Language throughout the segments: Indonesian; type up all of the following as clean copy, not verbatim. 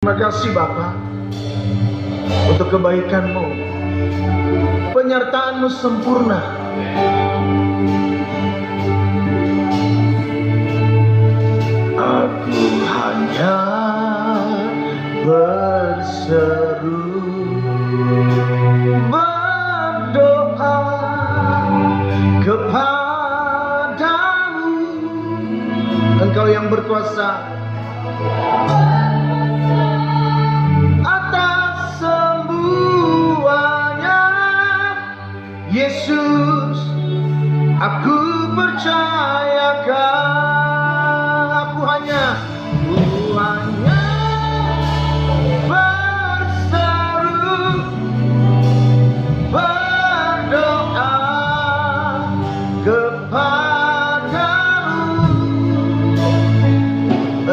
Terima kasih Bapa untuk kebaikan-Mu, penyertaan-Mu sempurna. Aku hanya berseru, berdoa kepadamu, Engkau yang berkuasa atas semuanya. Yesus, aku percayakan. Aku hanya berseru, berdoa kepadamu,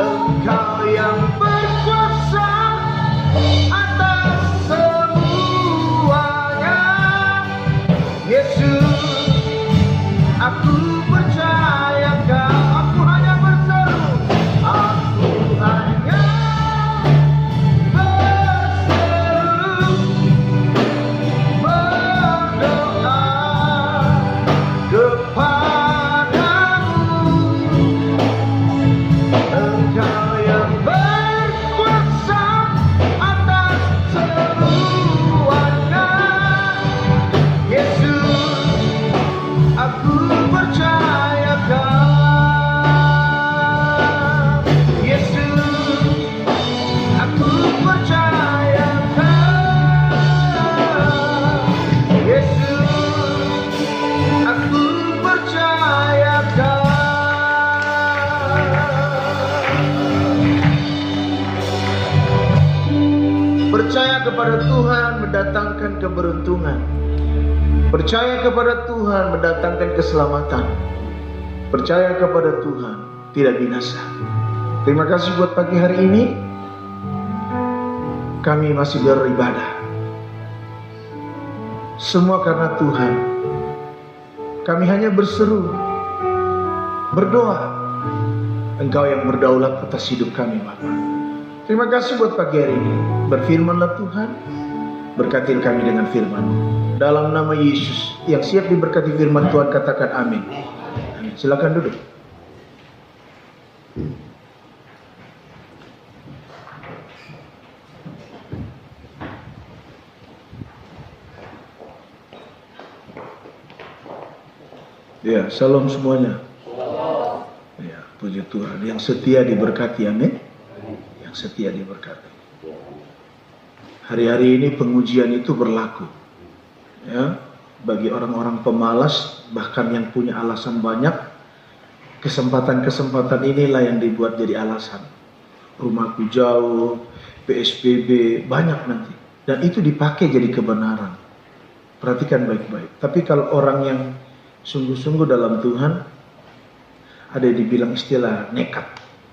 Engkau yang berkuasa atas semuanya. Yesus, aku percayakan. Aku hanya berseru, aku hanya berseru, berdoa kepadamu, Engkau yang berkuasa atas semuanya. Yesus, aku percayakan. Yesus, aku percayakan. Yesus, aku percayakan. Percaya kepada Tuhan mendatangkan keberuntungan. Percaya kepada Tuhan mendatangkan keselamatan. Percaya kepada Tuhan tidak binasa. Terima kasih buat pagi hari ini. Kami masih beribadah. Semua karena Tuhan. Kami hanya berseru, berdoa. Engkau yang berdaulat atas hidup kami, Bapa. Terima kasih buat pagi hari ini. Berfirmanlah Tuhan. Berkati kami dengan firman. Dalam nama Yesus yang siap diberkati firman Tuhan, katakan amin. Amin. Silakan duduk. Ya, salam semuanya. Ya, puji Tuhan. Yang setia diberkati, amin. Yang setia diberkati. Hari-hari ini pengujian itu berlaku. Ya, bagi orang-orang pemalas, bahkan yang punya alasan banyak, kesempatan-kesempatan inilah yang dibuat jadi alasan. Rumahku jauh, PSBB, banyak nanti. Dan itu dipakai jadi kebenaran. Perhatikan baik-baik. Tapi kalau orang yang sungguh-sungguh dalam Tuhan, ada yang dibilang istilah nekat.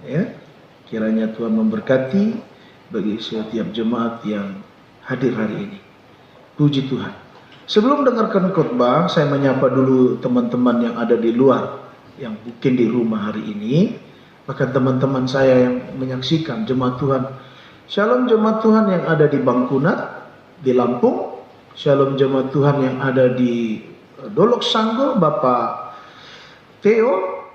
Ya, kiranya Tuhan memberkati bagi setiap jemaat yang hadir hari ini. Puji Tuhan. Sebelum dengarkan khotbah, saya menyapa dulu teman-teman yang ada di luar, yang mungkin di rumah hari ini, bahkan teman-teman saya yang menyaksikan jemaat Tuhan. Shalom jemaat Tuhan yang ada di Bangkunat, di Lampung. Shalom jemaat Tuhan yang ada di Dolok Sanggo, Bapak Theo.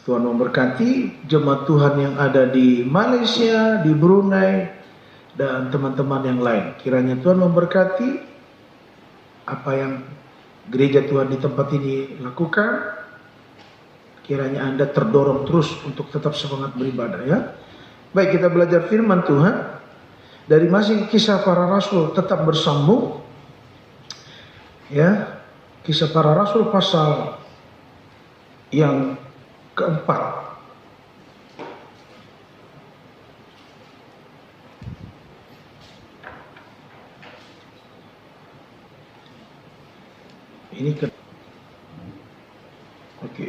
Tuhan memberkati jemaat Tuhan yang ada di Malaysia, di Brunei, dan teman-teman yang lain. Kiranya Tuhan memberkati apa yang gereja Tuhan di tempat ini lakukan. Kiranya Anda terdorong terus untuk tetap semangat beribadah, ya. Baik, kita belajar firman Tuhan dari masing Kisah Para Rasul, tetap bersambung. Ya, Kisah Para Rasul pasal yang keempat. Ini oke.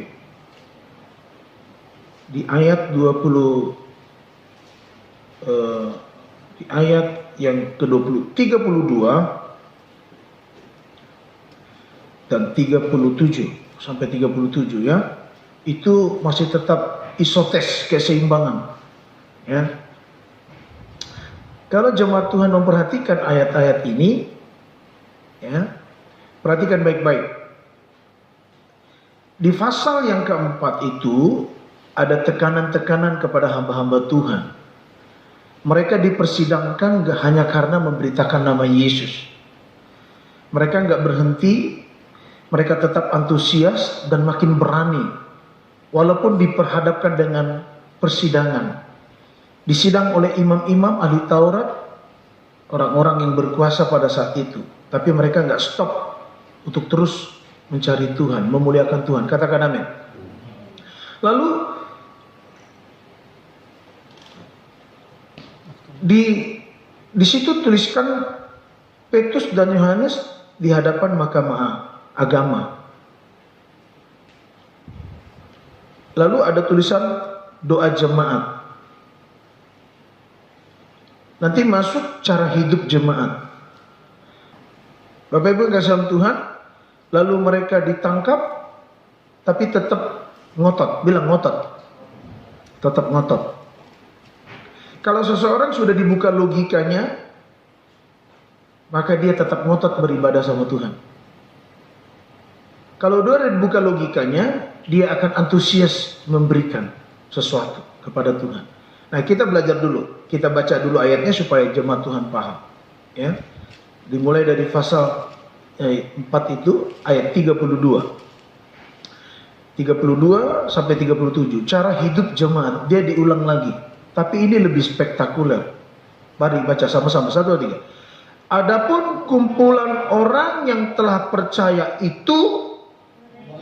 Di ayat 20 di ayat yang ke-20, 32 dan 37 sampai 37, ya. Itu masih tetap isotes, keseimbangan, ya. Kalau jemaat Tuhan memperhatikan ayat-ayat ini, ya, perhatikan baik-baik. Di pasal yang keempat itu ada tekanan-tekanan kepada hamba-hamba Tuhan. Mereka dipersidangkan hanya karena memberitakan nama Yesus. Mereka nggak berhenti, mereka tetap antusias dan makin berani. Walaupun diperhadapkan dengan persidangan. Disidang oleh imam-imam ahli Taurat, orang-orang yang berkuasa pada saat itu. Tapi mereka nggak stop untuk terus mencari Tuhan, memuliakan Tuhan. Katakan amin. Lalu di situ tuliskan Petrus dan Yohanes di hadapan mahkamah agama. Lalu ada tulisan doa jemaat. Nanti masuk cara hidup jemaat. Bapak Ibu kasih Tuhan, lalu mereka ditangkap, tapi tetap ngotot, bilang ngotot, tetap ngotot. Kalau seseorang sudah dibuka logikanya, maka dia tetap ngotot beribadah sama Tuhan. Kalau dia dibuka logikanya, dia akan antusias memberikan sesuatu kepada Tuhan. Nah, kita belajar dulu, kita baca dulu ayatnya supaya jemaat Tuhan paham. Ya, dimulai dari pasal 4 itu ayat 32 sampai 37. Cara hidup jemaat dia diulang lagi, tapi ini lebih spektakuler. Mari baca sama-sama, 1, 2, 3. Adapun kumpulan orang yang telah percaya itu,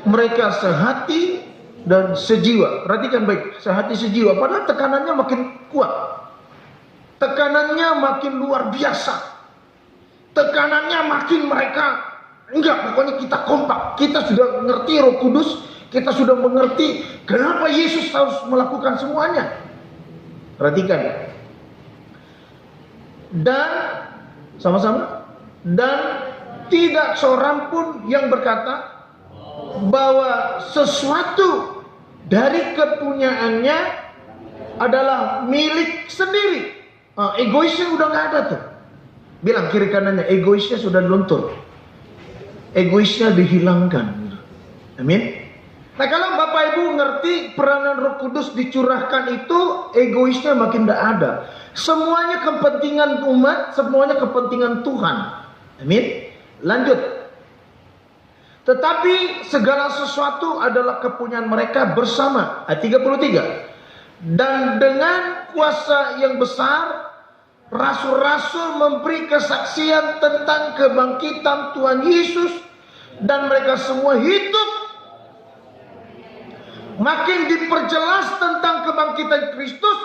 mereka sehati dan sejiwa. Perhatikan baik, sehati sejiwa. Padahal tekanannya makin kuat, tekanannya makin luar biasa, tekanannya makin mereka pokoknya kita kompak. Kita sudah mengerti Roh Kudus, kita sudah mengerti kenapa Yesus harus melakukan semuanya. Perhatikan. Dan sama-sama, dan tidak seorang pun yang berkata bahwa sesuatu dari kepunyaannya adalah milik sendiri. Egoisnya udah nggak ada tuh. Bilang kiri kanannya, egoisnya sudah luntur, egoisnya dihilangkan. Amin. Nah, kalau Bapak Ibu ngerti peranan Roh Kudus dicurahkan itu, egoisnya makin tidak ada. Semuanya kepentingan umat, semuanya kepentingan Tuhan. Amin. Lanjut. Tetapi segala sesuatu adalah kepunyaan mereka bersama. Ayat 33. Dan dengan kuasa yang besar, rasul-rasul memberi kesaksian tentang kebangkitan Tuhan Yesus, dan mereka semua hidup. Makin diperjelas tentang kebangkitan Kristus,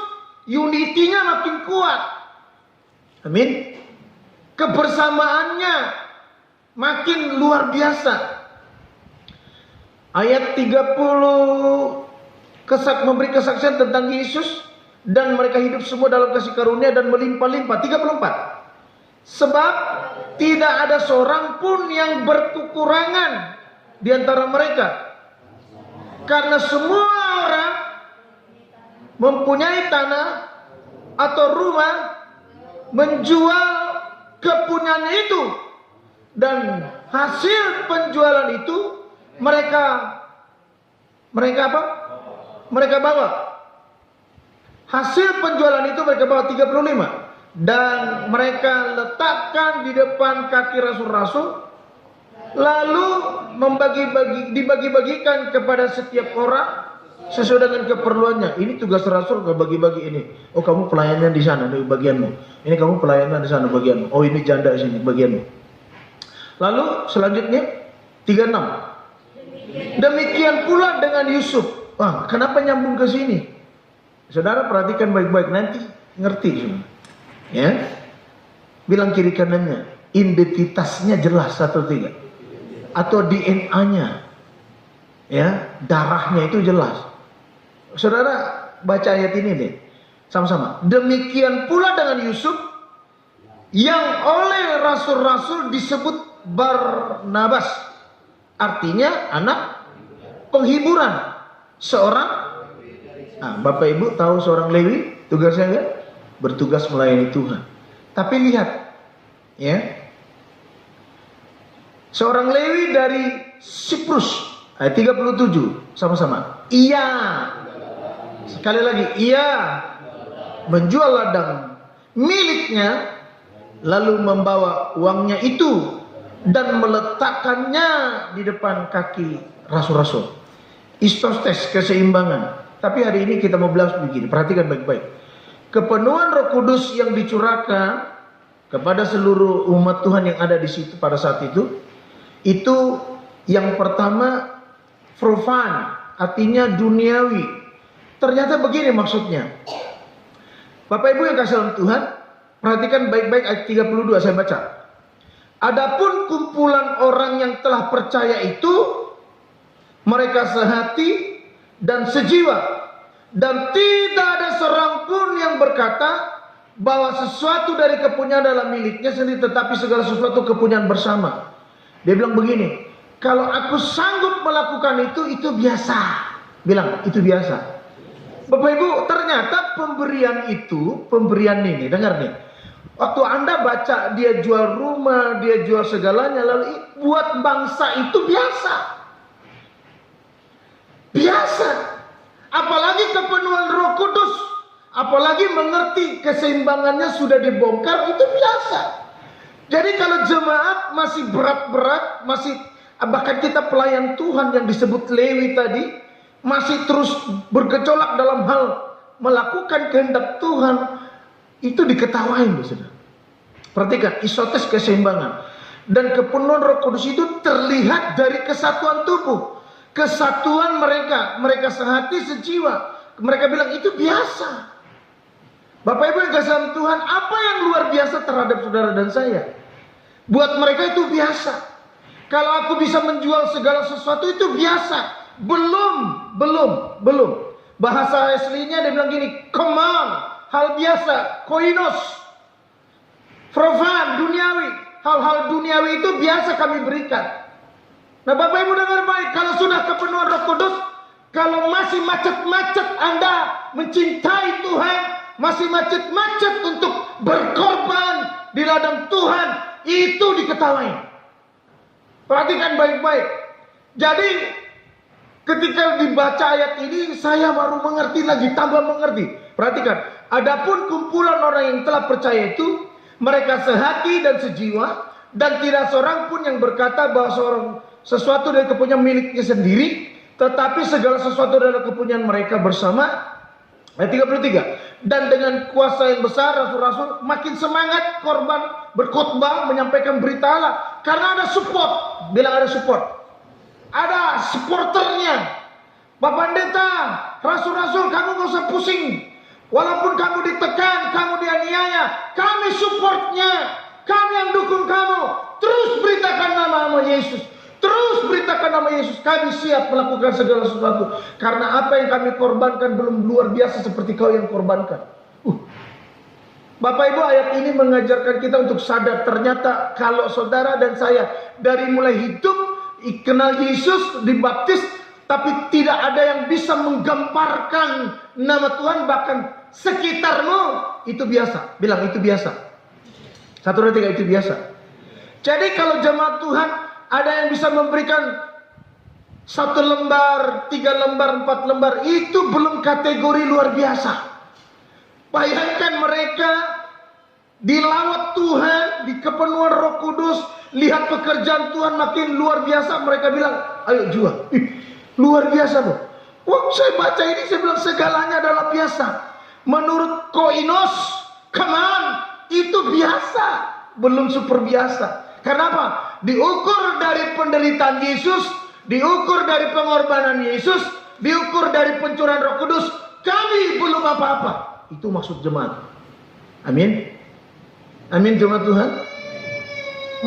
unitinya makin kuat. Amin. Kebersamaannya makin luar biasa. Ayat 30, memberi kesaksian tentang Yesus, dan mereka hidup semua dalam kasih karunia dan melimpah-limpah. 34. Sebab tidak ada seorang pun yang berkekurangan di antara mereka, karena semua orang mempunyai tanah atau rumah, menjual kepunyaannya itu, dan hasil penjualan itu mereka apa? Mereka bawa. Hasil penjualan itu mereka bawa. 35. Dan mereka letakkan di depan kaki rasul-rasul, lalu dibagi-bagikan kepada setiap orang sesuai dengan keperluannya. Ini tugas rasul, gak bagi-bagi ini. Oh, kamu pelayanan di sana, di bagianmu. Ini kamu pelayanan di sana, bagianmu. Oh, ini janda di sini, bagianmu. Lalu selanjutnya 36. Demikian pula dengan Yusuf. Wah, kenapa nyambung ke sini? Saudara perhatikan baik-baik, nanti ngerti semua. Ya, bilang kiri kanannya, identitasnya jelas 1, 3. Atau DNA-nya, ya, darahnya itu jelas. Saudara baca ayat ini deh, sama-sama. Demikian pula dengan Yusuf, yang oleh rasul-rasul disebut Barnabas, artinya anak penghiburan. Seorang, Bapak Ibu tahu seorang Lewi tugasnya enggak? Bertugas melayani Tuhan. Tapi lihat, ya, seorang Lewi dari Siprus, ayat 37, sama-sama. Ia, sekali lagi, ia menjual ladang miliknya, lalu membawa uangnya itu dan meletakkannya di depan kaki rasul-rasul. Istostes, keseimbangan. Tapi hari ini kita mau bahas begini, perhatikan baik-baik. Kepenuhan Roh Kudus yang dicurahkan kepada seluruh umat Tuhan yang ada di situ pada saat itu yang pertama profan, artinya duniawi. Ternyata begini maksudnya. Bapak Ibu yang kasih dalam Tuhan, perhatikan baik-baik ayat 32 saya baca. Adapun kumpulan orang yang telah percaya itu, mereka sehati dan sejiwa, dan tidak ada seorang pun yang berkata bahwa sesuatu dari kepunyaan adalah miliknya sendiri, tetapi segala sesuatu kepunyaan bersama. Dia bilang begini, kalau aku sanggup melakukan itu biasa. Bilang, itu biasa. Bapak Ibu, ternyata pemberian ini, dengar nih. Waktu Anda baca dia jual rumah, dia jual segalanya, lalu buat bangsa itu biasa. Biasa. Apalagi kepenuhan Roh Kudus, apalagi mengerti keseimbangannya sudah dibongkar, itu biasa. Jadi kalau jemaat masih berat-berat, masih bahkan kita pelayan Tuhan yang disebut Lewi tadi, masih terus bergejolak dalam hal melakukan kehendak Tuhan, itu diketawain, saudara. Perhatikan, isotes keseimbangan dan kepenuhan Roh Kudus itu terlihat dari kesatuan tubuh, kesatuan mereka sehati sejiwa. Mereka bilang itu biasa. Bapak Ibu yang kasih dalam Tuhan, apa yang luar biasa terhadap saudara dan saya? Buat mereka itu biasa. Kalau aku bisa menjual segala sesuatu itu biasa. Belum. Bahasa aslinya dia bilang gini, common, hal biasa, koinos, profan, duniawi. Hal-hal duniawi itu biasa kami berikan. Nah Bapak Ibu dengar baik, kalau sudah kepenuhan Roh Kudus, kalau masih macet-macet Anda mencintai Tuhan, masih macet-macet untuk berkorban di ladang Tuhan, itu diketawain. Perhatikan baik-baik. Jadi ketika dibaca ayat ini, saya baru mengerti lagi, tambah mengerti. Perhatikan, adapun kumpulan orang yang telah percaya itu, mereka sehati dan sejiwa, dan tidak seorang pun yang berkata bahwa sesuatu dari kepunyaan miliknya sendiri, tetapi segala sesuatu dari kepunyaan mereka bersama. Ayat 33. Dan dengan kuasa yang besar, rasul-rasul makin semangat korban berkhotbah menyampaikan berita Allah, karena ada support. Bilang ada support. Ada supporternya. Bapak Pendeta, rasul-rasul, kamu gak usah pusing. Walaupun kamu ditekan, kamu dianiaya, kami supportnya. Kami yang dukung kamu. Terus beritakan nama Yesus. Terus beritakan nama Yesus. Kami siap melakukan segala sesuatu. Karena apa yang kami korbankan belum luar biasa seperti kau yang korbankan. Bapak Ibu, ayat ini mengajarkan kita untuk sadar. Ternyata kalau saudara dan saya dari mulai hidup kenal Yesus, dibaptis, tapi tidak ada yang bisa menggemparkan nama Tuhan, bahkan sekitarmu, itu biasa. Bilang itu biasa. 1, 2, 3, itu biasa. Jadi kalau jemaat Tuhan ada yang bisa memberikan 1 lembar, 3 lembar, 4 lembar, itu belum kategori luar biasa. Bayangkan mereka dilawat Tuhan, di kepenuhan Roh Kudus, lihat pekerjaan Tuhan makin luar biasa, mereka bilang, ayo jual. Luar biasa loh. Waktu saya baca ini, saya bilang segalanya adalah biasa. Menurut koinos, keman, itu biasa, belum super biasa. Kenapa? Diukur dari penderitaan Yesus, diukur dari pengorbanan Yesus, diukur dari pencurahan Roh Kudus, kami belum apa-apa. Itu maksud jemaat. Amin. Amin jemaat Tuhan.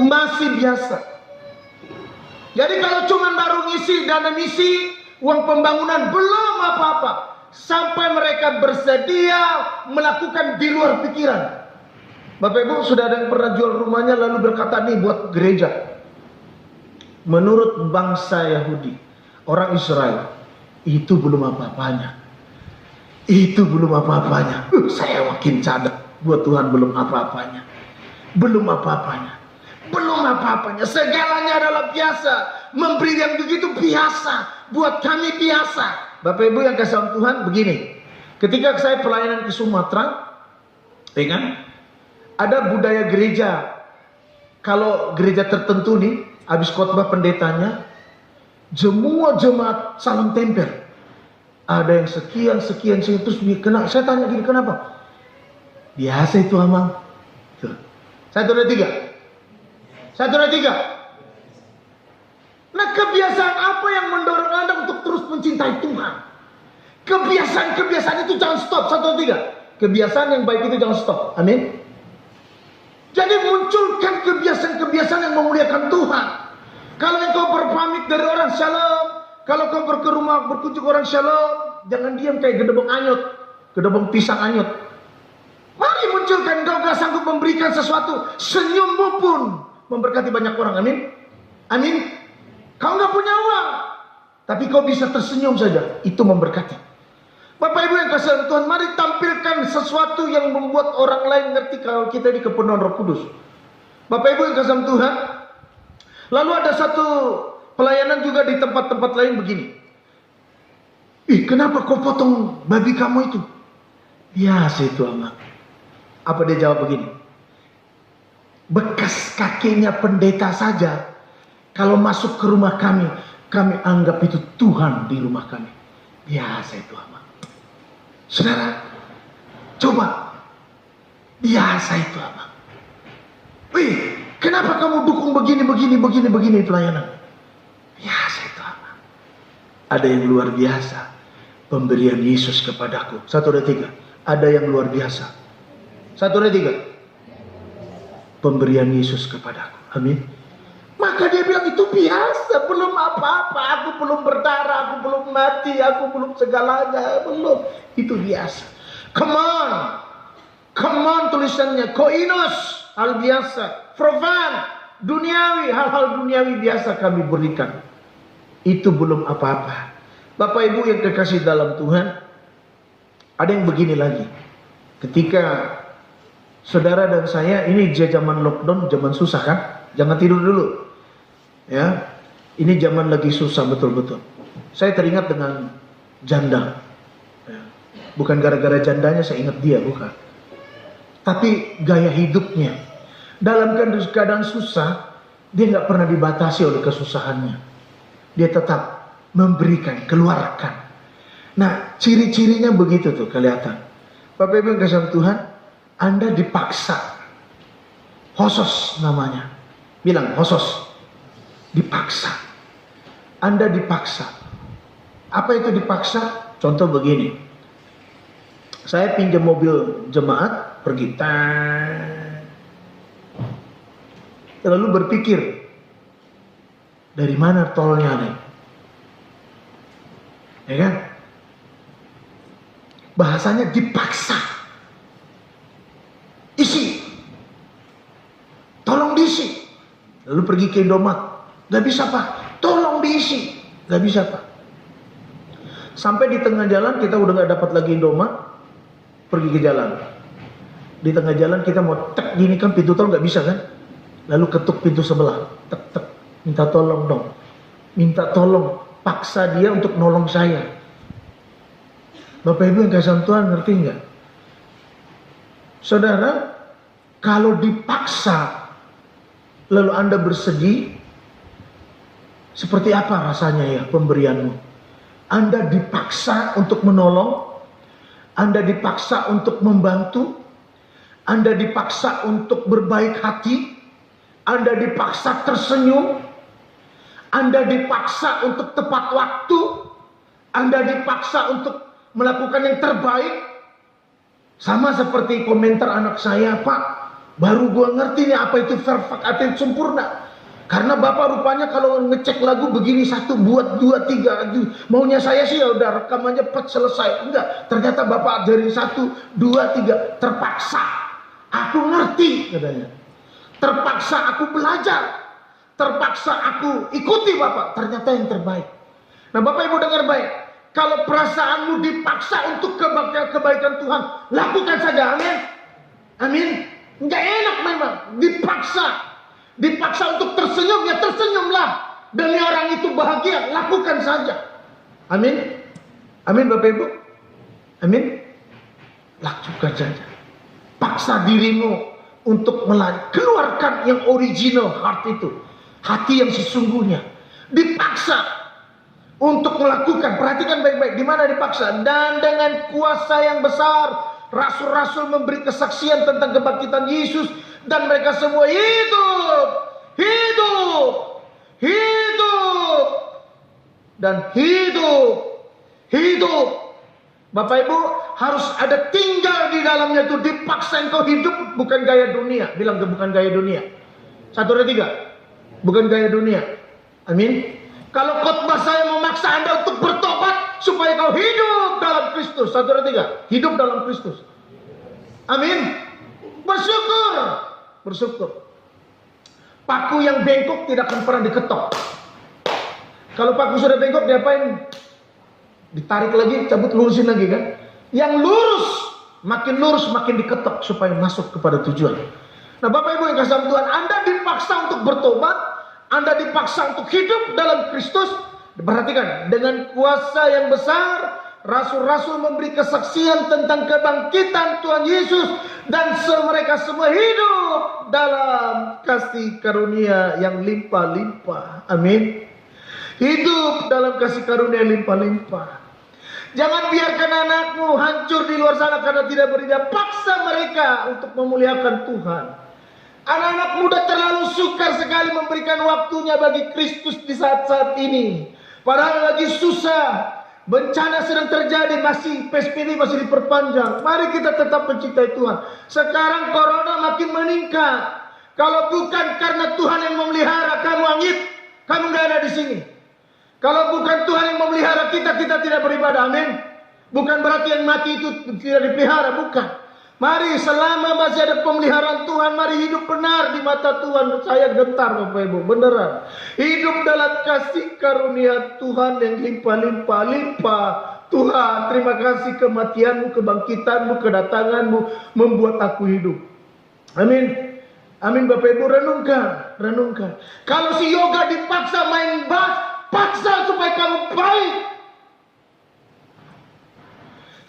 Masih biasa. Jadi kalau cuma baru ngisi dana misi, uang pembangunan, belum apa-apa. Sampai mereka bersedia melakukan di luar pikiran. Bapak Ibu, sudah ada yang pernah jual rumahnya lalu berkata, nih buat gereja. Menurut bangsa Yahudi, orang Israel, itu belum apa-apanya. Itu belum apa-apanya. Saya makin cadang, buat Tuhan belum apa-apanya. belum apa-apanya. Belum apa-apanya. Segalanya adalah biasa. Memberi yang begitu biasa. Buat kami biasa. Bapak Ibu yang kasih Tuhan, begini. Ketika saya pelayanan ke Sumatera, ya kan, ada budaya gereja. Kalau gereja tertentu nih, habis khotbah pendetanya, semua jemaat salam tempel. Ada yang sekian, terus saya tanya gini, kenapa? Biasa itu Amang. Tuh. 1, 2, 3. 1, 2, 3. Nah, kebiasaan apa yang mendorong Anda untuk terus mencintai Tuhan? Kebiasaan itu jangan stop. 1, 2, 3. Kebiasaan yang baik itu jangan stop. Amin. Jadi munculkan kebiasaan-kebiasaan yang memuliakan Tuhan. Kalau engkau berpamit dari orang shalom, kalau kau ke rumah berkunjung orang shalom, jangan diam kayak gedebong anyut, gedebong pisang anyut. Mari munculkan, engkau gak sanggup memberikan sesuatu, senyummu pun memberkati banyak orang. Amin. Amin. Kau gak punya uang, tapi kau bisa tersenyum saja, itu memberkati. Bapak Ibu yang kasih Tuhan, mari tampilkan sesuatu yang membuat orang lain ngerti kalau kita ini kepenuhan Roh Kudus. Bapak Ibu yang kasih Tuhan, lalu ada satu pelayanan juga di tempat-tempat lain begini. Ih, kenapa kau potong babi kamu itu? Biasa itu Amang. Apa dia jawab begini? Bekas kakinya pendeta saja, kalau masuk ke rumah kami anggap itu Tuhan di rumah kami. Biasa itu Amang. Saudara, coba. Biasa itu Amang. Wih, kenapa kamu dukung begini pelayanan? Biasa itu Amang. Ada yang luar biasa. Pemberian Yesus kepadaku. 1, 2, 3. Ada yang luar biasa. 1, 2, 3. Pemberian Yesus kepadaku. Amin. Maka dia bilang itu biasa, belum apa-apa, aku belum berdarah, aku belum mati, aku belum segalanya, belum. Itu biasa. Come on tulisannya, koinos, hal biasa, profan, duniawi, hal-hal duniawi biasa kami berikan. Itu belum apa-apa. Bapak Ibu yang kekasih dalam Tuhan, ada yang begini lagi. Ketika saudara dan saya, ini zaman lockdown, zaman susah kan? Jangan tidur dulu. Ya, ini zaman lagi susah betul-betul. Saya teringat dengan janda. Ya. Bukan gara-gara jandanya saya ingat dia, bukan. Tapi gaya hidupnya. Dalam keadaan susah, dia nggak pernah dibatasi oleh kesusahannya. Dia tetap memberikan, keluarkan. Nah, ciri-cirinya begitu tuh kelihatan. Bapak Ibu yang kasih Tuhan, Anda dipaksa. Hosos namanya. Bilang hosos. Dipaksa. Anda dipaksa. Apa itu dipaksa? Contoh begini. Saya pinjam mobil jemaat, pergi. Lalu berpikir, dari mana tolnya nih? Ya kan? Bahasanya dipaksa. Isi. Tolong diisi. Lalu pergi ke Indomaret. Gak bisa Pak, tolong diisi. Gak bisa Pak. Sampai di tengah jalan kita udah gak dapat lagi Indomaret, pergi ke jalan. Di tengah jalan kita mau tek gini kan, pintu tol gak bisa kan. Lalu ketuk pintu sebelah, tek tek, minta tolong dong. Minta tolong, paksa dia untuk nolong saya. Bapak Ibu yang kasih Tuhan ngerti gak? Saudara, kalau dipaksa lalu Anda bersedih, seperti apa rasanya ya pemberianmu? Anda dipaksa untuk menolong, Anda dipaksa untuk membantu, Anda dipaksa untuk berbaik hati, Anda dipaksa tersenyum, Anda dipaksa untuk tepat waktu, Anda dipaksa untuk melakukan yang terbaik. Sama seperti komentar anak saya, Pak, baru gua ngerti nih apa itu perfect, apa itu sempurna. Karena Bapak rupanya kalau ngecek lagu begini 1, buat 2, 3. Maunya saya sih ya udah rekam aja selesai. Enggak, ternyata Bapak dari 1, 2, 3 terpaksa. Aku ngerti katanya. Terpaksa aku belajar. Terpaksa aku ikuti Bapak. Ternyata yang terbaik. Nah Bapak Ibu dengar baik. Kalau perasaanmu dipaksa untuk kebaikan Tuhan, lakukan saja. Amin. Amin. Enggak enak memang. terima, dipaksa untuk tersenyum, ya tersenyumlah. Demi orang itu bahagia, lakukan saja. Amin. Amin Bapak Ibu. Amin. Lakukan saja. Paksa dirimu untuk keluarkan yang original heart itu, hati yang sesungguhnya. Dipaksa untuk melakukan. Perhatikan baik-baik, di mana dipaksa? Dan dengan kuasa yang besar, rasul-rasul memberi kesaksian tentang kebangkitan Yesus, dan mereka semua hidup dan hidup. Bapak Ibu, harus ada tinggal di dalamnya itu. Dipaksa engkau hidup, bukan gaya dunia. Bilang ke bukan gaya dunia. 1, 2, 3. Bukan gaya dunia. Amin. Kalau khotbah saya memaksa Anda untuk bertobat supaya kau hidup dalam Kristus. 1, 2, 3. Hidup dalam Kristus. Amin. Bersyukur. Paku yang bengkok tidak akan pernah diketok. Kalau paku sudah bengkok, diapain? Ditarik lagi, cabut, lurusin lagi kan. Yang lurus makin diketok supaya masuk kepada tujuan. Nah Bapak Ibu yang kasih Tuhan, Anda dipaksa untuk bertobat, Anda dipaksa untuk hidup dalam Kristus. Perhatikan, dengan kuasa yang besar, rasul-rasul memberi kesaksian tentang kebangkitan Tuhan Yesus, dan mereka semua hidup dalam kasih karunia yang limpah-limpah. Amin. Hidup dalam kasih karunia limpah-limpah. Jangan biarkan anakmu hancur di luar sana karena tidak beribadah. Paksa mereka untuk memuliakan Tuhan. Anak-anak muda terlalu sukar sekali memberikan waktunya bagi Kristus di saat-saat ini. Padahal lagi susah. Bencana sedang terjadi, PSBB masih diperpanjang. Mari kita tetap mencintai Tuhan. Sekarang corona makin meningkat. Kalau bukan karena Tuhan yang memelihara kamu, Angit, kamu nggak ada di sini. Kalau bukan Tuhan yang memelihara kita, kita tidak beribadah. Amin. Bukan berarti yang mati itu tidak dipelihara, bukan. Mari selama masih ada pemeliharaan Tuhan, mari hidup benar di mata Tuhan. Saya gentar Bapak Ibu, beneran. Hidup dalam kasih karunia Tuhan yang limpah-limpah. Tuhan, terima kasih kematianmu, kebangkitanmu, kedatanganmu membuat aku hidup. Amin. Amin Bapak Ibu, renungkan. Kalau si Yoga dipaksa main bass, paksa supaya kamu baik.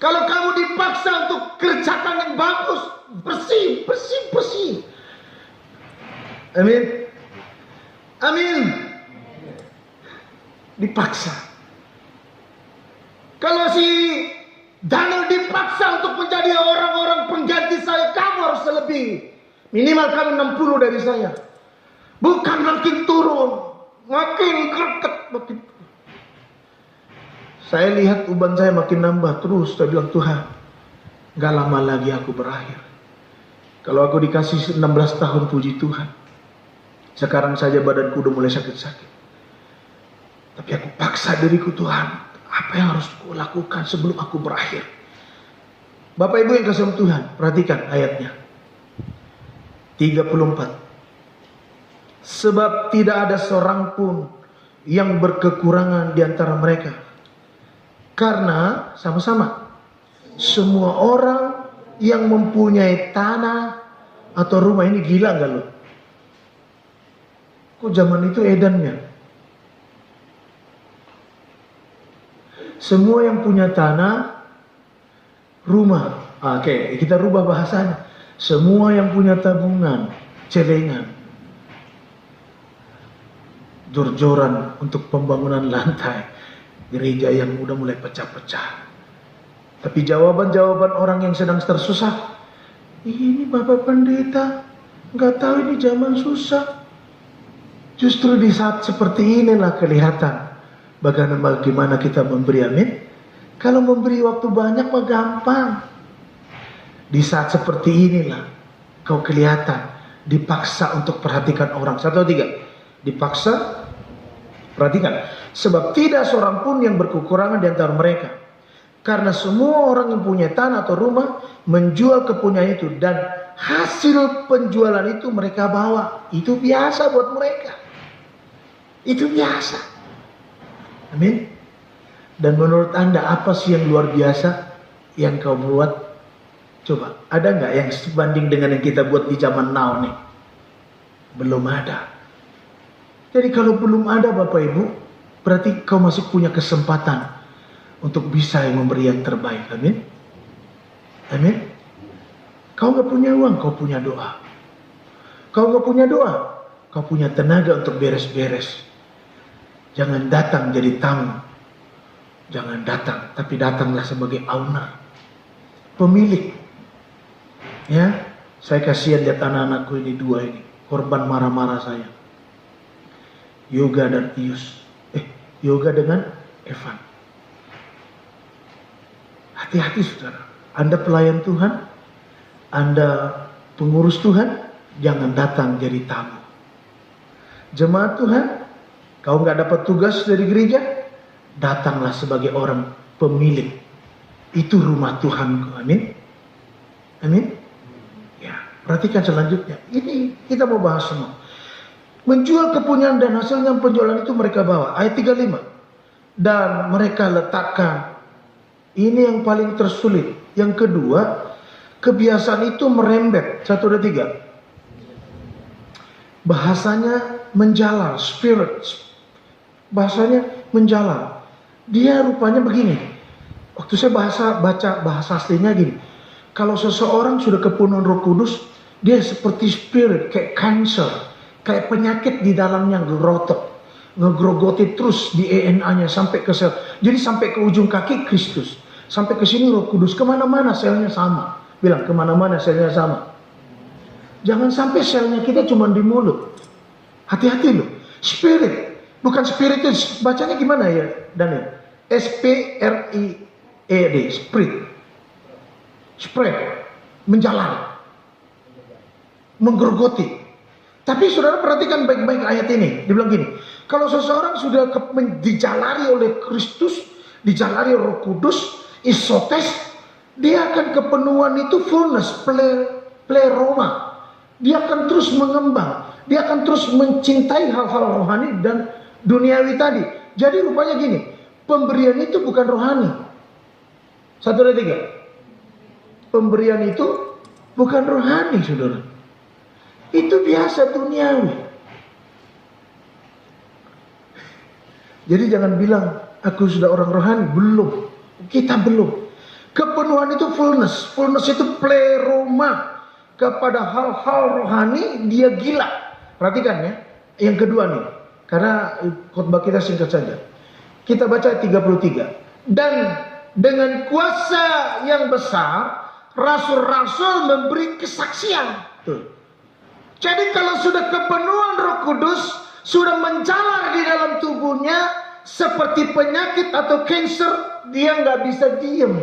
Kalau kamu dipaksa untuk kerjakan yang bagus, bersih. Amin. Dipaksa. Kalau si Daniel dipaksa untuk menjadi orang-orang pengganti saya, kamu harus lebih. Minimal kamu 60 dari saya. Bukan makin turun, makin greget, makin. Saya lihat uban saya makin nambah terus. Saya bilang, Tuhan, gak lama lagi aku berakhir. Kalau aku dikasih 16 tahun, puji Tuhan. Sekarang saja badanku udah mulai sakit-sakit. Tapi aku paksa diriku, Tuhan, apa yang harus aku lakukan sebelum aku berakhir? Bapak Ibu yang kasih Tuhan, perhatikan ayatnya. 34. Sebab tidak ada seorang pun yang berkekurangan di antara mereka. Karena sama-sama semua orang yang mempunyai tanah atau rumah, ini gila gak lo? Kok zaman itu edannya? Semua yang punya tanah, rumah. Oke, kita rubah bahasanya. Semua yang punya tabungan, celengan, jor-joran untuk pembangunan lantai. Gereja yang udah mulai pecah-pecah. Tapi jawaban-jawaban orang yang sedang tersusah, ini Bapak Pendeta, nggak tahu ini zaman susah. Justru di saat seperti inilah kelihatan bagaimana kita memberi. Amin. Kalau memberi waktu banyak mah gampang. Di saat seperti inilah kau kelihatan dipaksa untuk perhatikan orang. 1, 2, 3. Dipaksa, perhatikan. Sebab tidak seorang pun yang berkekurangan di antara mereka. Karena semua orang yang punya tanah atau rumah menjual kepunyaan itu, dan hasil penjualan itu mereka bawa. Itu biasa buat mereka. Itu biasa. Amin. Dan menurut Anda apa sih yang luar biasa yang kau buat? Coba, ada nggak yang sebanding dengan yang kita buat di zaman now nih? Belum ada. Jadi kalau belum ada Bapak Ibu, berarti kau masih punya kesempatan untuk bisa memberi yang terbaik. Amin. Amin. Kau nggak punya uang, kau punya doa. Kau nggak punya doa, kau punya tenaga untuk beres-beres. Jangan datang jadi tamu. Jangan datang, tapi datanglah sebagai owner, pemilik. Ya, saya kasihan lihat anak-anakku ini dua ini, korban marah-marah saya. Yoga dan Ius. Yoga dengan Evan. Hati-hati saudara. Anda pelayan Tuhan, Anda pengurus Tuhan, jangan datang jadi tamu. Jemaat Tuhan, kau nggak dapat tugas dari gereja, datanglah sebagai orang pemilik. Itu rumah Tuhan. Amin. Amin. Ya, perhatikan selanjutnya. Ini kita mau bahas semua. Menjual kepunyaan dan hasilnya penjualan itu mereka bawa. Ayat 35. Dan mereka letakkan. Ini yang paling tersulit. Yang kedua, kebiasaan itu merembet. 1, 2, 3. Bahasanya menjalar, spirit. Bahasanya menjalar. Dia rupanya begini. Waktu saya baca bahasa aslinya gini. Kalau seseorang sudah kepenuhan Roh Kudus, dia seperti spirit, kayak cancer, kayak penyakit di dalamnya ngerotok, ngegrogoti terus di ENA-nya sampai ke sel. Jadi sampai ke ujung kaki Kristus, sampai ke sini Roh Kudus, kemana-mana selnya sama. Bilang kemana-mana selnya sama. Jangan sampai selnya kita cuma di mulut. Hati-hati loh. Spirit, bukan spirit itu bacanya gimana ya, Daniel? SPRIED, spirit. Spread, menjalar, menggerogoti. Tapi saudara perhatikan baik-baik ayat ini. Dibilang gini, kalau seseorang sudah dijalari oleh Kristus, dijalari Roh Kudus, isotes, dia akan kepenuhan itu fullness, pleroma. Dia akan terus mengembang, dia akan terus mencintai hal-hal rohani dan duniawi tadi. Jadi rupanya gini, pemberian itu bukan rohani. 1, 2, 3. Pemberian itu bukan rohani, saudara. Itu biasa duniawi. Jadi jangan bilang, aku sudah orang rohani. Belum. Kita belum. Kepenuhan itu fullness. Fullness itu pleroma. Kepada hal-hal rohani, dia gila. Perhatikan ya. Yang kedua nih. Karena khotbah kita singkat saja. Kita baca 33. Dan dengan kuasa yang besar, rasul-rasul memberi kesaksian. Tuh. Jadi kalau sudah kepenuhan Roh Kudus, sudah menjalar di dalam tubuhnya seperti penyakit atau kanker, dia nggak bisa diem.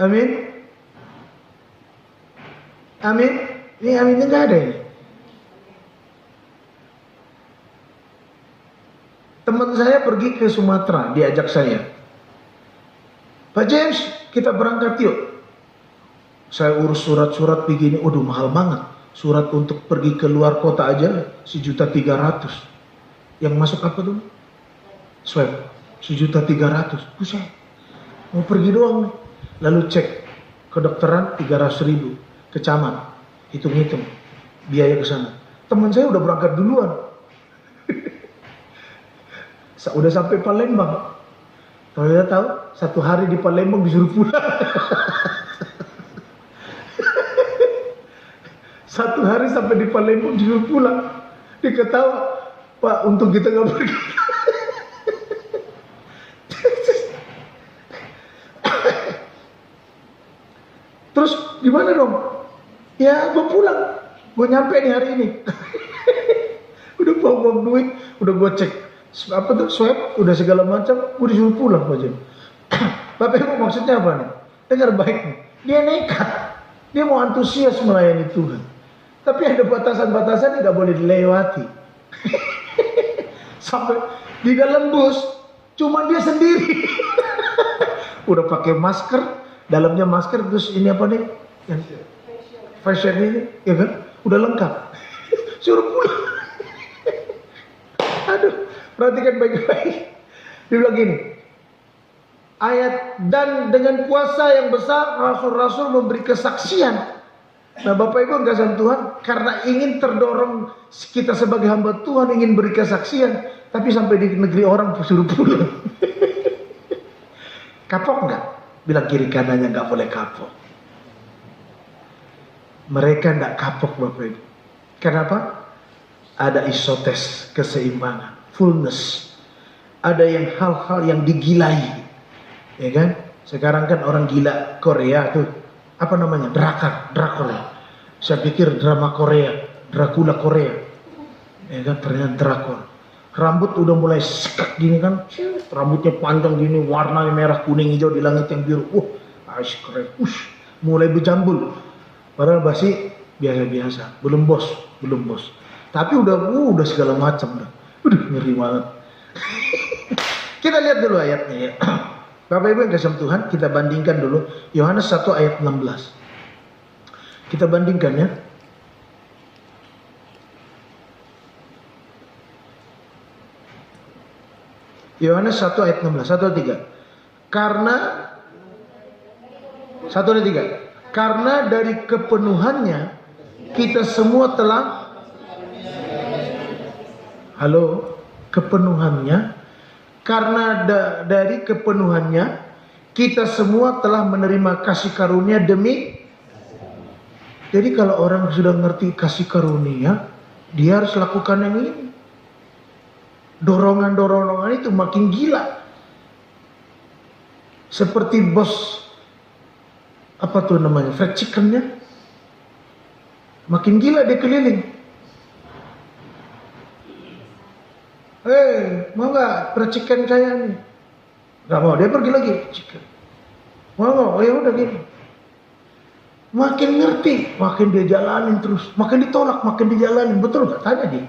Amin. Amin. Ini aminnya nggak ada ini. Teman saya pergi ke Sumatera, diajak saya. Pak James, kita berangkat yuk. Saya urus surat-surat begini, waduh mahal banget. Surat untuk pergi ke luar kota aja 1.300.000. Yang masuk apa tuh? Swab 1.300.000. Buset. Mau pergi doang nih. Lalu cek kedokteran 300.000. Ke Camat. Hitung-hitung biaya ke sana. Teman saya udah berangkat duluan. Udah sampai Palembang. Kalau dia tahu, 1 hari di Palembang disuruh pulang. 1 hari sampai di Palembang disuruh pulang. Dia ketawa, Pak, untung kita nggak pergi. Terus gimana dong? Ya, gue pulang. Gue nyampe nih hari ini. Udah buang-buang duit, udah gue cek. Apa tuh swab, udah segala macam, udah disuruh pulang aja. Bapak Ibu maksudnya apa nih? Dengar baik nih. Dia nekat, dia mau antusias melayani Tuhan. Tapi ada batasan-batasan yang nggak boleh dilewati. Sampai di dalam bus, cuma dia sendiri. Udah pakai masker, dalamnya masker, terus ini apa nih? Yang fashion ini, ya kan? Udah lengkap. Suruh pulang. Aduh. Perhatikan baik-baik. Dia bilang gini, Ayat dan dengan kuasa yang besar rasul-rasul memberi kesaksian. Nah Bapak Ibu yang kasih Tuhan, karena ingin terdorong kita sebagai hamba Tuhan ingin beri kesaksian, tapi sampai di negeri orang suruh pulang. Kapok nggak? Bilang kiri kanannya nggak boleh kapok. Mereka nggak kapok Bapak Ibu. Kenapa? Ada isotes, keseimbangan, fullness. Ada yang hal-hal yang digilai. Ya kan? Sekarang kan orang gila Korea tuh. Apa namanya? Drakor. Saya pikir drama Korea, Dracula Korea. Ya kan? Ternyata drakor. Rambut udah mulai sekak gini kan. Rambutnya panjang gini, warnanya merah, kuning, hijau di langit yang biru. Keren. Mulai berjambul. Padahal masih biasa-biasa. Belum bos. Tapi udah segala macam dah. Ngeri banget. Kita lihat dulu ayatnya ya. Bapak Ibu yang kasih Tuhan, kita bandingkan dulu Yohanes 1 ayat 16. Kita bandingkan ya. Yohanes 1 ayat 16, 1 atau 3. Karena dari kepenuhannya kita semua telah kepenuhannya. Karena dari kepenuhannya kita semua telah menerima kasih karunia demi. Jadi kalau orang sudah ngerti kasih karunia, dia harus lakukan yang ini. Dorongan-dorongan itu makin gila. Seperti bos apa tuh namanya, fried chickennya, makin gila dia keliling. Mau nggak percikan saya nih? Nggak mau, dia pergi lagi. Chicken. Mau, ya udah gini. Makin ngerti, makin dia jalanin terus. Makin ditolak, makin dijalanin. Betul nggak? Tanya dia.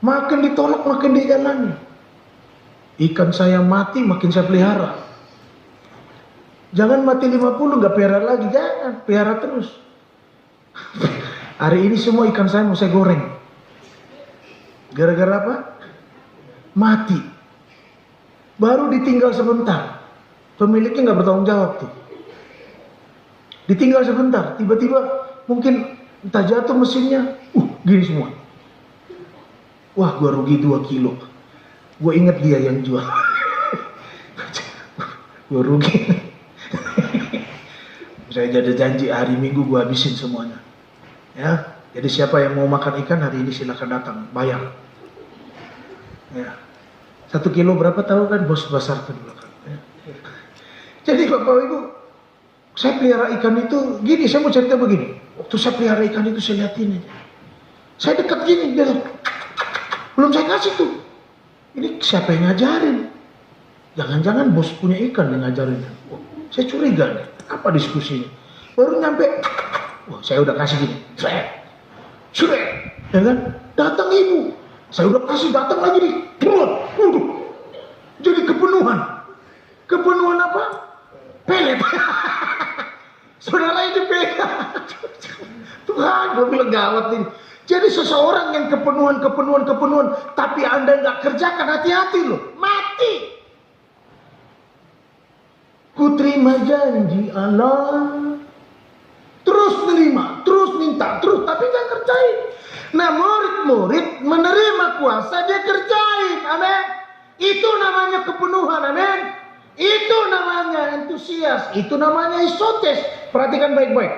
Makin ditolak, makin dia jalanin. Ikan saya mati, makin saya pelihara. Jangan mati 50, nggak pelihara lagi. Jangan, pelihara terus. Hari ini semua ikan saya mau saya goreng. Gara-gara apa? Mati. Baru ditinggal sebentar. Pemiliknya nggak bertanggung jawab tuh. Ditinggal sebentar, tiba-tiba mungkin entah jatuh mesinnya, gini semua. Wah, gua rugi 2 kilo. Gua inget dia yang jual. Gua rugi. Saya jadi janji hari Minggu gua habisin semuanya. Ya, jadi siapa yang mau makan ikan hari ini silakan datang, bayar. Ya. 1 kilo berapa tahu kan bos pasar tuh belakang. Ya. Jadi Bapak Ibu, saya pelihara ikan itu gini, saya mau cerita begini. Waktu saya pelihara ikan itu saya lihat ini. Saya dekat gini, dia belum saya kasih tuh. Ini siapa yang ngajarin? Jangan-jangan bos punya ikan yang ngajarin. Saya curiga nih, apa diskusinya? Baru nyampe, saya udah kasih gini, Shrek, ya kan? Datang ibu, saya udah kasih, datang lagi nih. Jadi kepenuhan apa? Pelet. Saudara ini pelet. Tuhan, gue bilang gawat ini. Jadi seseorang yang kepenuhan, tapi Anda nggak kerjakan, hati-hati loh, mati. Ku terima janji Allah, terus nerima, terus minta, terus tapi nggak kerjain. Nah, murid-murid menerima kuasa, dia kerjain, amin. Itu namanya kepenuhan, amin. Itu namanya entusias, itu namanya isotes. Perhatikan baik-baik.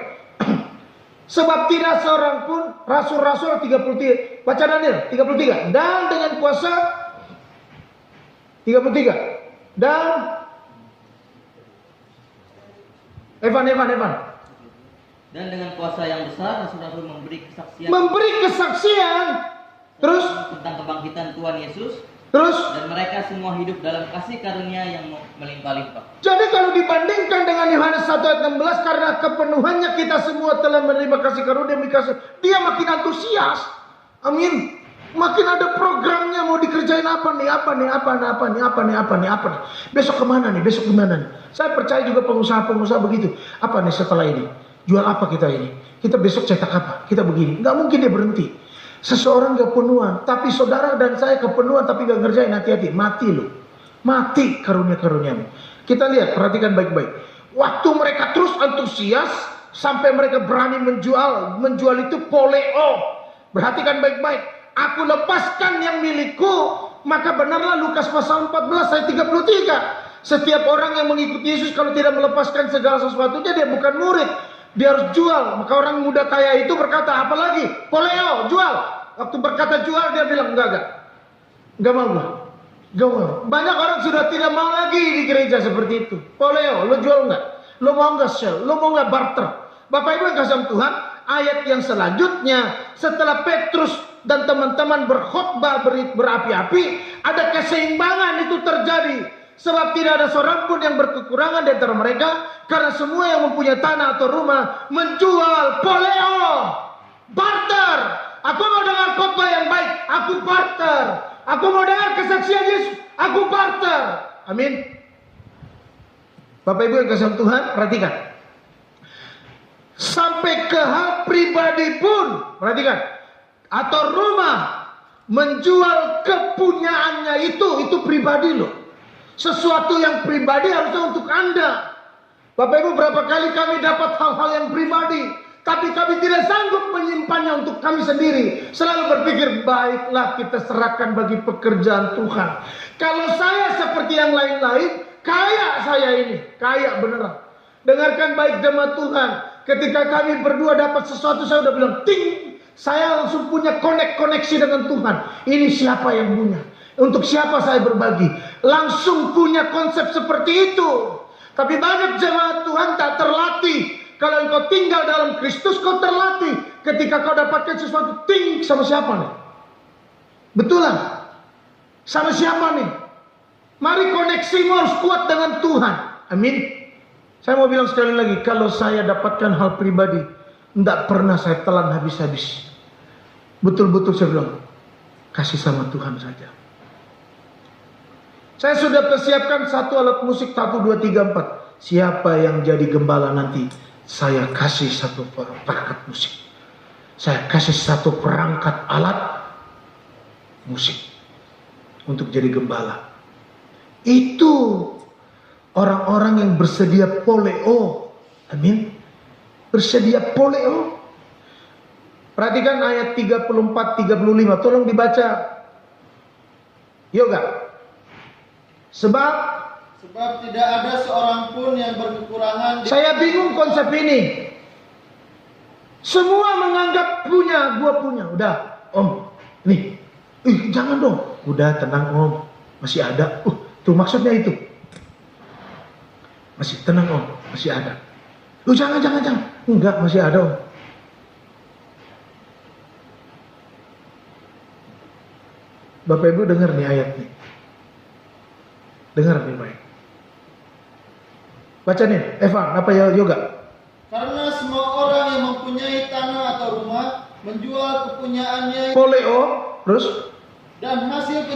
Sebab tidak seorang pun rasul-rasul 33, baca Daniel 33, dan dengan kuasa 33, dan Evan. Dan dengan kuasa yang besar rasul-rasul memberi kesaksian terus tentang kebangkitan Tuhan Yesus. Terus Dan mereka semua hidup dalam kasih karunia yang melimpah-limpah. Jadi kalau dibandingkan dengan Yohanes 1 ayat 16, karena kepenuhannya kita semua telah menerima kasih karunia, dia makin antusias. Amin. Makin ada programnya, mau dikerjain apa nih. Besok kemana nih? Saya percaya juga pengusaha-pengusaha begitu. Apa nih setelah ini? Jual apa kita ini? Kita besok cetak apa? Kita begini. Nggak mungkin dia berhenti. Seseorang kepenuhan, tapi saudara dan saya kepenuhan tapi gak ngerjain, hati-hati, mati loh. Mati karunia-karuniamu. Kita lihat, perhatikan baik-baik. Waktu mereka terus antusias sampai mereka berani menjual itu poleo. Perhatikan baik-baik. Aku lepaskan yang milikku, maka benarlah Lukas pasal 14 ayat 33. Setiap orang yang mengikuti Yesus kalau tidak melepaskan segala sesuatunya, dia bukan murid. Dia harus jual. Maka orang muda kaya itu berkata, apa lagi? Poleo, jual. Waktu berkata jual, dia bilang enggak mau. Banyak orang sudah tidak mau lagi di gereja seperti itu. Poleo, lo jual enggak? Lo mau enggak sell? Lo mau enggak barter? Bapak Ibu yang kasih Tuhan, ayat yang selanjutnya setelah Petrus dan teman-teman berkhotbah berapi-api, ada keseimbangan itu terjadi. Sebab tidak ada seorang pun yang berkekurangan di antara mereka, karena semua yang mempunyai tanah atau rumah menjual. Poleo, barter. Aku mau dengar khotbah yang baik, aku barter. Aku mau dengar kesaksian Yesus, aku barter. Amin. Bapak Ibu yang kasih Tuhan, perhatikan. Sampai ke hal pribadi pun, perhatikan. Atau rumah, menjual kepunyaannya itu pribadi loh. Sesuatu yang pribadi harusnya untuk Anda. Bapak Ibu, berapa kali kami dapat hal-hal yang pribadi, tapi kami tidak sanggup menyimpannya untuk kami sendiri. Selalu berpikir, baiklah kita serahkan bagi pekerjaan Tuhan. Kalau saya seperti yang lain-lain, kaya saya ini, kaya beneran. Dengarkan baik jemaat Tuhan. Ketika kami berdua dapat sesuatu, saya udah bilang, ting, saya langsung punya koneksi dengan Tuhan. Ini siapa yang punya? Untuk siapa saya berbagi? Langsung punya konsep seperti itu. Tapi banyak jemaat Tuhan tak terlatih. Kalau engkau tinggal dalam Kristus, kau terlatih. Ketika kau dapatkan sesuatu, ting, sama siapa nih? Betul lah. Sama siapa nih? Mari koneksimu harus kuat dengan Tuhan. Amin. Saya mau bilang sekali lagi, kalau saya dapatkan hal pribadi, tidak pernah saya telan habis-habis. Betul-betul saya bilang, kasih sama Tuhan saja. Saya sudah persiapkan satu alat musik, 1, 2, 3, 4. Siapa yang jadi gembala nanti? Saya kasih satu perangkat musik. Saya kasih satu perangkat alat musik untuk jadi gembala. Itu orang-orang yang bersedia poleo. Amin. Bersedia poleo. Perhatikan ayat 34-35. Tolong dibaca. Yoga. Sebab tidak ada seorang pun yang berkekurangan. Saya bingung konsep ini. Semua menganggap punya, gua punya. Udah, Om. Nih. Jangan dong. Udah, tenang Om. Masih ada. Tuh maksudnya itu. Masih tenang Om. Masih ada. Jangan. Enggak, masih ada Om. Bapak Ibu dengar nih ayat nih. Dengar nih baik. Baca nih, Evan, apa ya Yoga? Karena semua orang yang mempunyai tanah atau rumah menjual kepunyaannya. Poleo, terus? Dan hasil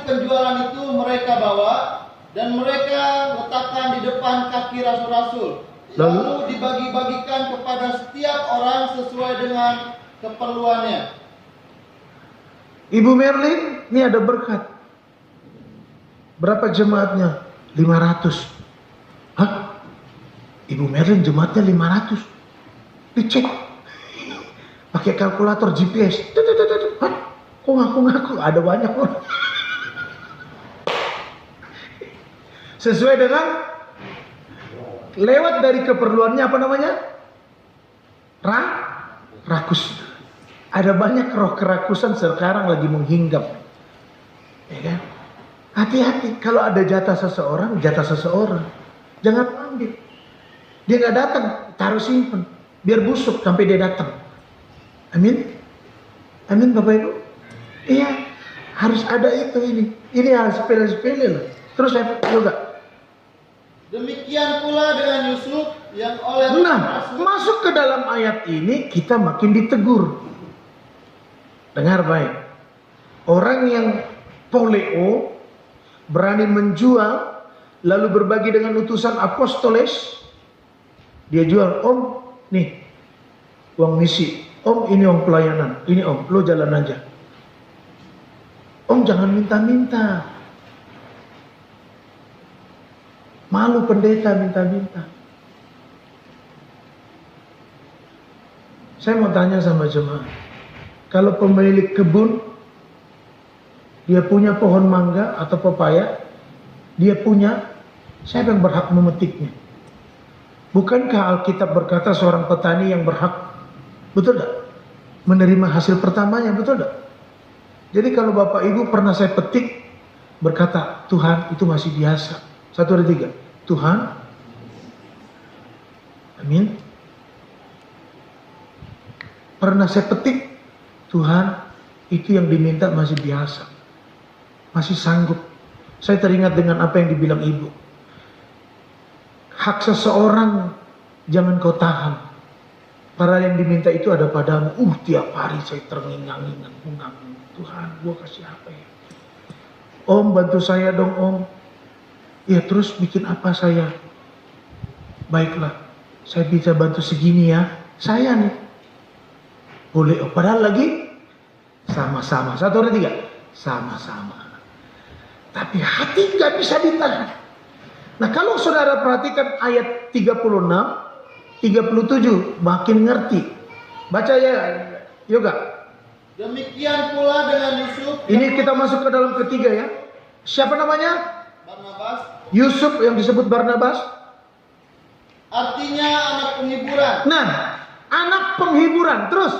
penjualan itu mereka bawa dan mereka letakkan di depan kaki rasul-rasul. Lalu dibagi-bagikan kepada setiap orang sesuai dengan keperluannya. Ibu Merlin, ini ada berkat. Berapa jemaatnya? 500. Hah? Ibu Merlin jemaatnya 500. Dicek. Pakai kalkulator GPS. Hah? Kok ngaku-ngaku? Ada banyak orang. Sesuai dengan lewat dari keperluannya, apa namanya? Rakus. Ada banyak roh kerakusan sekarang lagi menghinggap. Ya kan? Hati-hati, kalau ada jatah seseorang. Jangan ambil. Dia nggak datang, taruh simpen, biar busuk sampai dia datang. Amin, amin Bapak Ibu. Iya, harus ada itu ini. Ini hal sepele-sepele loh. Terus saya juga. Demikian pula dengan Yusuf yang oleh. Nah, masuk ke dalam ayat ini kita makin ditegur. Dengar baik. Orang yang poleo, berani menjual, lalu berbagi dengan utusan apostoles. Dia jual, Om, nih uang misi, Om ini uang pelayanan, ini Om, lo jalan aja. Om jangan minta-minta. Malu pendeta minta-minta. Saya mau tanya sama jemaat, kalau pemilik kebun, dia punya pohon mangga atau pepaya, dia punya, siapa yang berhak memetiknya? Bukankah Alkitab berkata seorang petani yang berhak, betul tak? Menerima hasil pertamanya, betul tak? Jadi kalau Bapak Ibu pernah saya petik, berkata, Tuhan itu masih biasa. 1, 2, 3. Tuhan, amin. Pernah saya petik, Tuhan itu yang diminta masih biasa, masih sanggup. Saya teringat dengan apa yang dibilang ibu. Hak seseorang jangan kau tahan. Para yang diminta itu ada padamu. Tiap hari saya ternginang-inang, Tuhan, gua kasih apa ya? Om, bantu saya dong, Om. Ya terus bikin apa saya? Baiklah, saya bisa bantu segini ya. Saya nih. Boleh, padahal lagi sama-sama. 1, 2, 3. Sama-sama. Tapi hati nggak bisa ditahan. Nah kalau saudara perhatikan ayat 36, 37, makin ngerti. Baca ya, Yoga. Demikian pula dengan Yusuf. Ini kita masuk ke dalam ketiga ya. Siapa namanya? Barnabas. Yusuf yang disebut Barnabas. Artinya anak penghiburan. Nah, anak penghiburan. Terus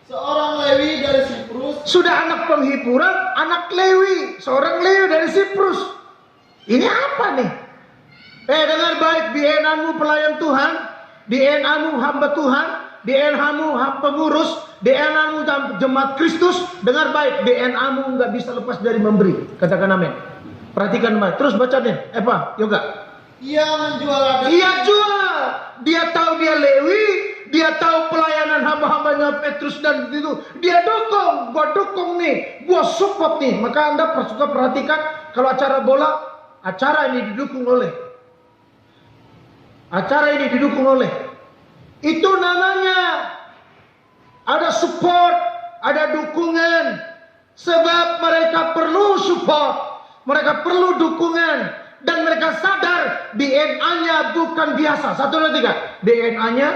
Seorang Lewi dari Siprus. sudah anak penghiburan, anak Lewi, seorang Lewi dari Siprus. Ini apa nih? Dengar baik, DNAmu pelayan Tuhan, DNAmu hamba Tuhan, DNAmu pengurus, DNAmu jemaat Kristus. Dengar baik, DNAmu nggak bisa lepas dari memberi. Katakan amin. Perhatikan baik. Terus baca deh. Yoga. Ia menjual ladang. Ia jual. Dia tahu dia Lewi. Dia tahu pelayanan hamba-hambanya Petrus dan itu. Dia dukung. Gua dukung nih. Gua support nih. Maka Anda suka perhatikan kalau acara bola, acara ini didukung oleh. Acara ini didukung oleh. Itu namanya ada support, ada dukungan. Sebab mereka perlu support, mereka perlu dukungan. Dan mereka sadar DNA-nya bukan biasa. 1, 2, 3. DNA-nya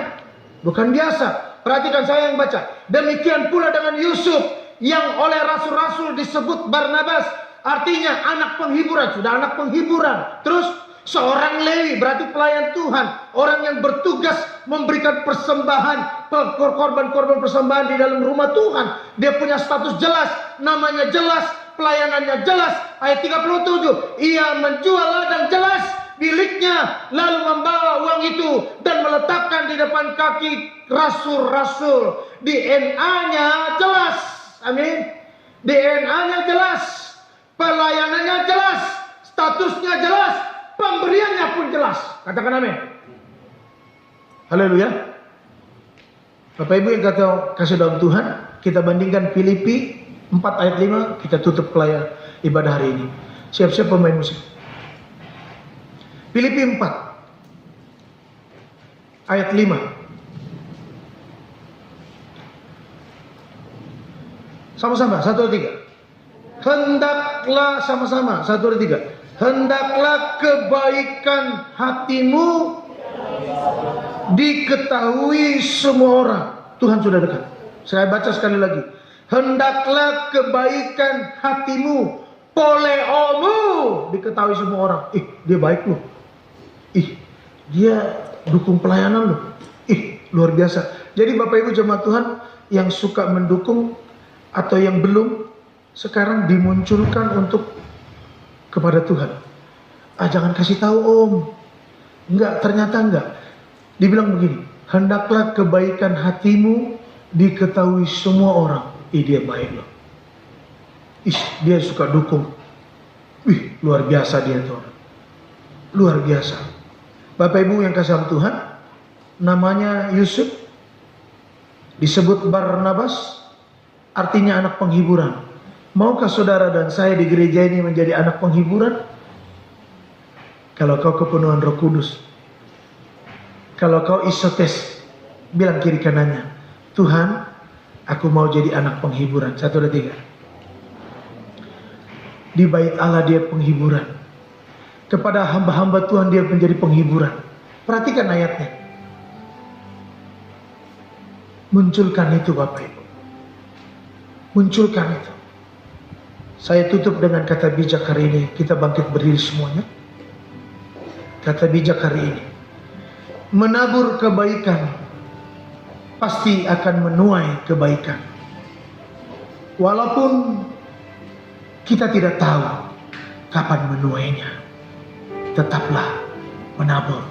bukan biasa. Perhatikan saya yang baca. Demikian pula dengan Yusuf yang oleh rasul-rasul disebut Barnabas. Artinya anak penghiburan. Sudah anak penghiburan. Terus seorang Lewi berarti pelayan Tuhan. Orang yang bertugas memberikan persembahan. Korban-korban persembahan di dalam rumah Tuhan. Dia punya status jelas. Namanya jelas. Pelayanannya jelas. Ayat 37. Ia menjual ladang jelas miliknya, lalu membawa uang itu dan meletakkan di depan kaki rasul-rasul. DNA-nya jelas. Amin. DNA-nya jelas. Pelayanannya jelas. Statusnya jelas. Pemberiannya pun jelas. Katakan amin. Haleluya. Bapak Ibu yang kasih dalam Tuhan, kita bandingkan Filipi 4 ayat 5, kita tutup pelayan ibadah hari ini. Siap-siap pemain musik. Filipi 4 ayat 5. Sama-sama, 1, 2, 3. Hendaklah sama-sama, 1, 2, 3. Hendaklah kebaikan hatimu diketahui semua orang. Tuhan sudah dekat. Saya baca sekali lagi. Hendaklah kebaikan hatimu, poleomu, diketahui semua orang. Dia baik loh. Dia dukung pelayanan loh. Luar biasa. Jadi Bapak Ibu jemaat Tuhan yang suka mendukung atau yang belum, sekarang dimunculkan untuk kepada Tuhan. Jangan kasih tahu Om. Enggak, ternyata enggak. Dibilang begini, hendaklah kebaikan hatimu diketahui semua orang. Dia baik loh. Dia suka dukung. Luar biasa dia tuh. Luar biasa. Bapak Ibu yang kasih Tuhan, namanya Yusuf, disebut Barnabas, artinya anak penghiburan. Maukah saudara dan saya di gereja ini menjadi anak penghiburan? Kalau kau kepenuhan Roh Kudus, kalau kau isotes, bilang kiri kanannya, Tuhan, aku mau jadi anak penghiburan. 1, 2, 3. Di bait Allah dia penghiburan. Kepada hamba-hamba Tuhan dia menjadi penghiburan. Perhatikan ayatnya. Munculkan itu Bapak Ibu. Munculkan itu. Saya tutup dengan kata bijak hari ini. Kita bangkit berdiri semuanya. Kata bijak hari ini. Menabur kebaikan pasti akan menuai kebaikan. Walaupun kita tidak tahu kapan menuainya. Tetaplah menabur.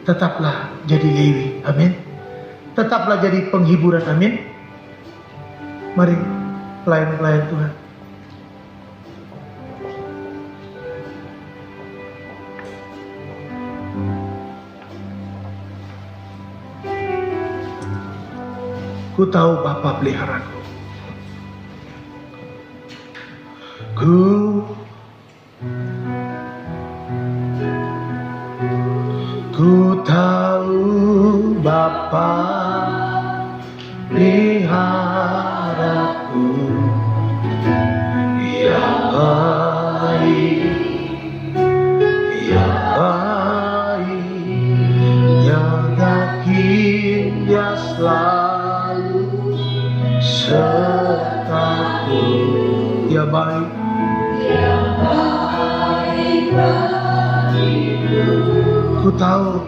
Tetaplah jadi lewi. Amin. Tetaplah jadi penghiburan. Amin. Mari pelayan-pelayan Tuhan. Ku tahu Bapa peliharaku. Ku tahu Bapa peliharaku, yang baik, yang baik, yang yakin dia selalu sertaku. Ya baik, ku tahu.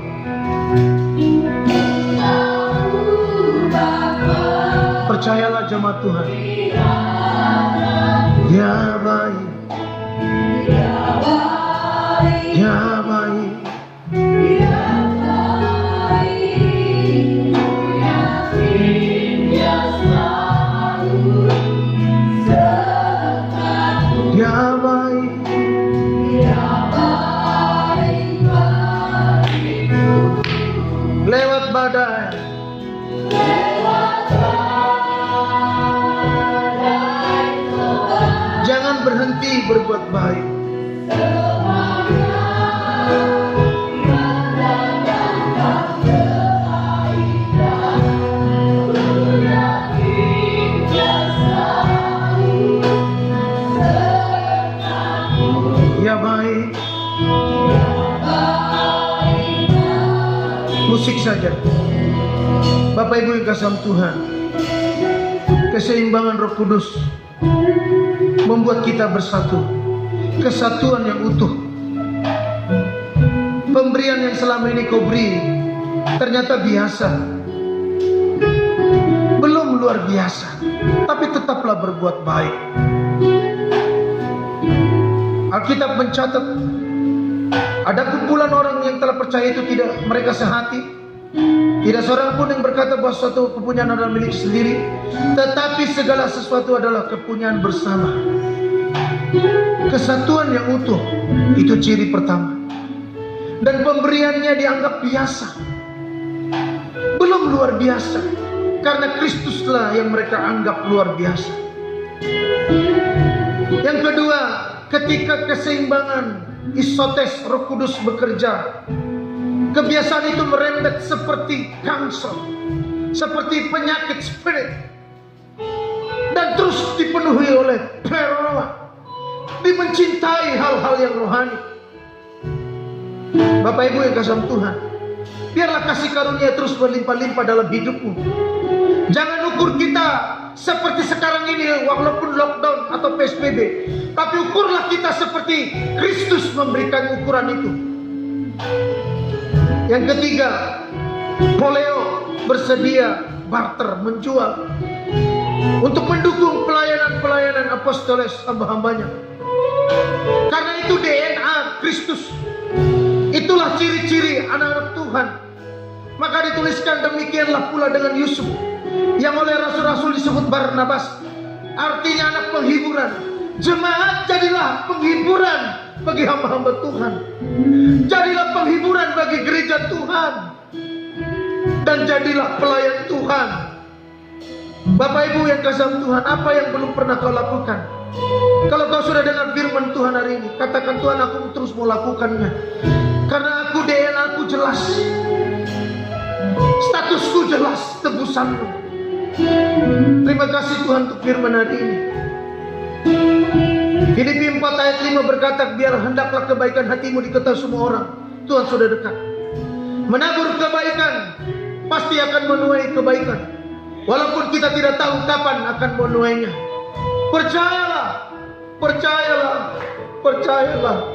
Percayalah jemaat Tuhan. Ya baik, ya baik, ya baik. Lewat badai, jangan berhenti berbuat baik. Ya baik. Musik saja. Bapak Ibu yang kasih Tuhan, keseimbangan Roh Kudus membuat kita bersatu. Kesatuan yang utuh. Pemberian yang selama ini kau beri ternyata biasa, belum luar biasa, tapi tetaplah berbuat baik. Alkitab mencatat ada kumpulan orang yang telah percaya itu tidak mereka sehati. Tidak seorang pun yang berkata bahwa suatu kepunyaan adalah milik sendiri, tetapi segala sesuatu adalah kepunyaan bersama. Kesatuan yang utuh itu ciri pertama. Dan pemberiannya dianggap biasa, belum luar biasa, karena Kristuslah yang mereka anggap luar biasa. Yang kedua, ketika keseimbangan isotes Roh Kudus bekerja, kebiasaan itu merembet seperti kanker, seperti penyakit spirit, dan terus dipenuhi oleh peronoa, dimencintai hal-hal yang rohani. Bapak Ibu yang kasih Tuhan, biarlah kasih karunia terus berlimpah-limpah dalam hidupmu. Jangan ukur kita seperti sekarang ini walaupun lockdown atau PSBB, tapi ukurlah kita seperti Kristus memberikan ukuran itu. Yang ketiga, poleo bersedia barter, menjual untuk mendukung pelayanan-pelayanan apostoles hamba-hambanya. Karena itu DNA Kristus. Itulah ciri-ciri anak-anak Tuhan. Maka dituliskan demikianlah pula dengan Yusuf, yang oleh rasul-rasul disebut Barnabas, artinya anak penghiburan. Jemaat jadilah penghiburan bagi hamba-hamba Tuhan. Jadilah penghiburan bagi gereja Tuhan. Dan jadilah pelayan Tuhan. Bapak Ibu yang kasih Tuhan, apa yang belum pernah kau lakukan? Kalau kau sudah dengar firman Tuhan hari ini, katakan, Tuhan, aku terus mau lakukannya. Karena aku DNA aku jelas, statusku jelas, tebusanku. Terima kasih Tuhan untuk firman hari ini. Filipi 4 ayat 5 berkata, biar hendaklah kebaikan hatimu diketahui semua orang. Tuhan sudah dekat. Menabur kebaikan pasti akan menuai kebaikan, walaupun kita tidak tahu kapan akan menuainya. Percayalah, percayalah, percayalah.